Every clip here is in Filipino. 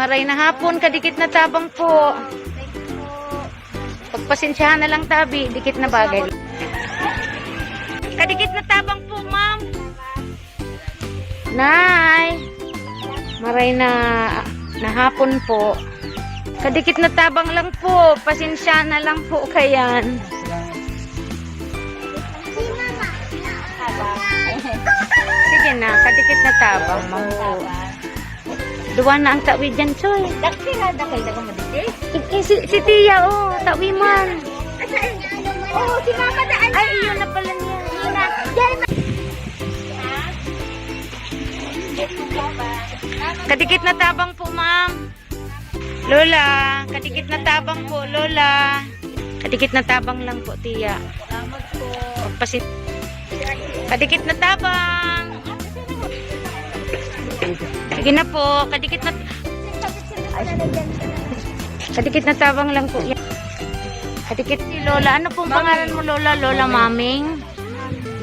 maray na hapon, kadikit na tabang po. Pagpasensyahan na lang tabi, dikit na bagay. Kadikit na tabang po, ma'am. Nay, maray na hapon po. Kadikit na tabang lang po, pasensya na lang po kayan. Sige na, kadikit na tabang, ma'am po. Duwa na ang tawi dyan, Choy. Dakti na dakay dagang maditi. Si Tia, oh, tawi man. Oh, si Mama daan na. Ay, iyon na pala niya. Kadikit na tabang po, ma'am. Lola, kadikit na tabang po, Lola. Kadikit na tabang lang po, Tia. Salamat po. Kadikit na tabang. Sige na po, kadikit na tabang lang po yan. Kadikit si Lola. Ano pong pangalan mo, Lola? Lola Maming?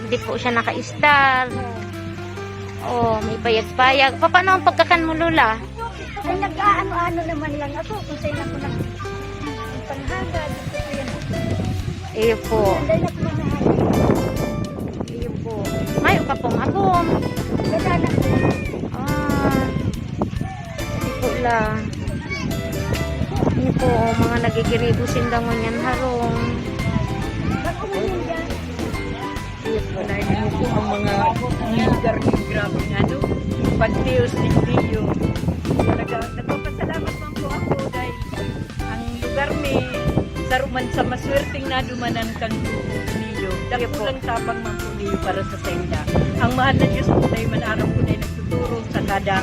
Hindi po siya naka-star. Oh, may payag-payag. Paano ang pagkakan mo, Lola? Ay, nag-ano-ano naman lang ako. Kung sa'yo na ko lang panghagad. Iyo po. Dahil na ko manahagad. Iyo po. May ka pong agom. Dadala ko. Ito lang. Ini po, mga nagigiribo sindangon yan harong. Bago mo yun dyan. Wala niyo po ang mga lugar ni grabe nga no. Pagtiyos ni Tiyo. Talaga, nagpapasalamat man po ako dahil ang lugar ni saruman sa maswerteng na dumanan kang Tiyo. Dahil po lang tabang man po niyo para sa senda. Ang mahal na Diyos po dahil manarang po dahil nagtuturo sa kada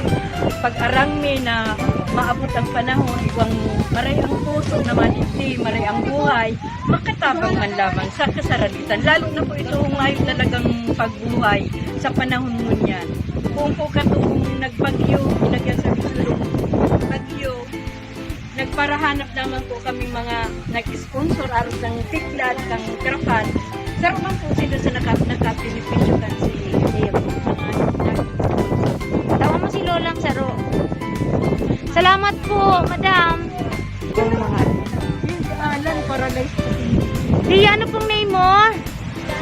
pag-arang mi na maabot ang panahon, iwang maray ang puso na maniti, maray ang buhay, makatabang man lamang sa kasaralitan. Lalo na po ito ngayon talagang pagbuhay sa panahon mo niyan. Kung po katong nagbagyo, ilagyan sa bisulong bagyo, nagparahanap naman po kami mga nag-sponsor aros ng tiklat, ng krapan. Pero man po sila sa nakapinipisyo kan si Leo. Tawa mo si Lolang Saro. Salamat po, madam. Yung mga alan, paradise po. Di, ano pong name mo?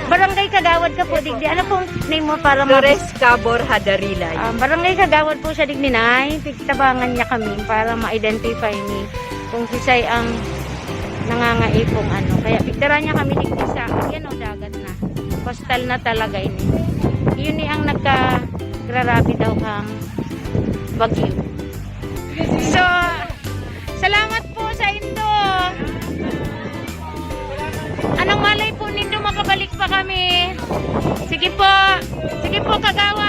Barangay Kagawad ka po, digdi. Ano pong name mo para Flores Cabor Hadarilay. Barangay Kagawad po siya, digdi na. Pigtabangan niya kami para ma-identify ni kung sisay ang nangangaipong ano. Kaya pigtara niya kami digdi sa, yan o, dagat na. Coastal na talaga ini. Yun ni ang nagka-grarabi daw kang bagyo. So, salamat po sa Indo. Anong malay po nindo makabalik pa kami. Sige po, Kagawad.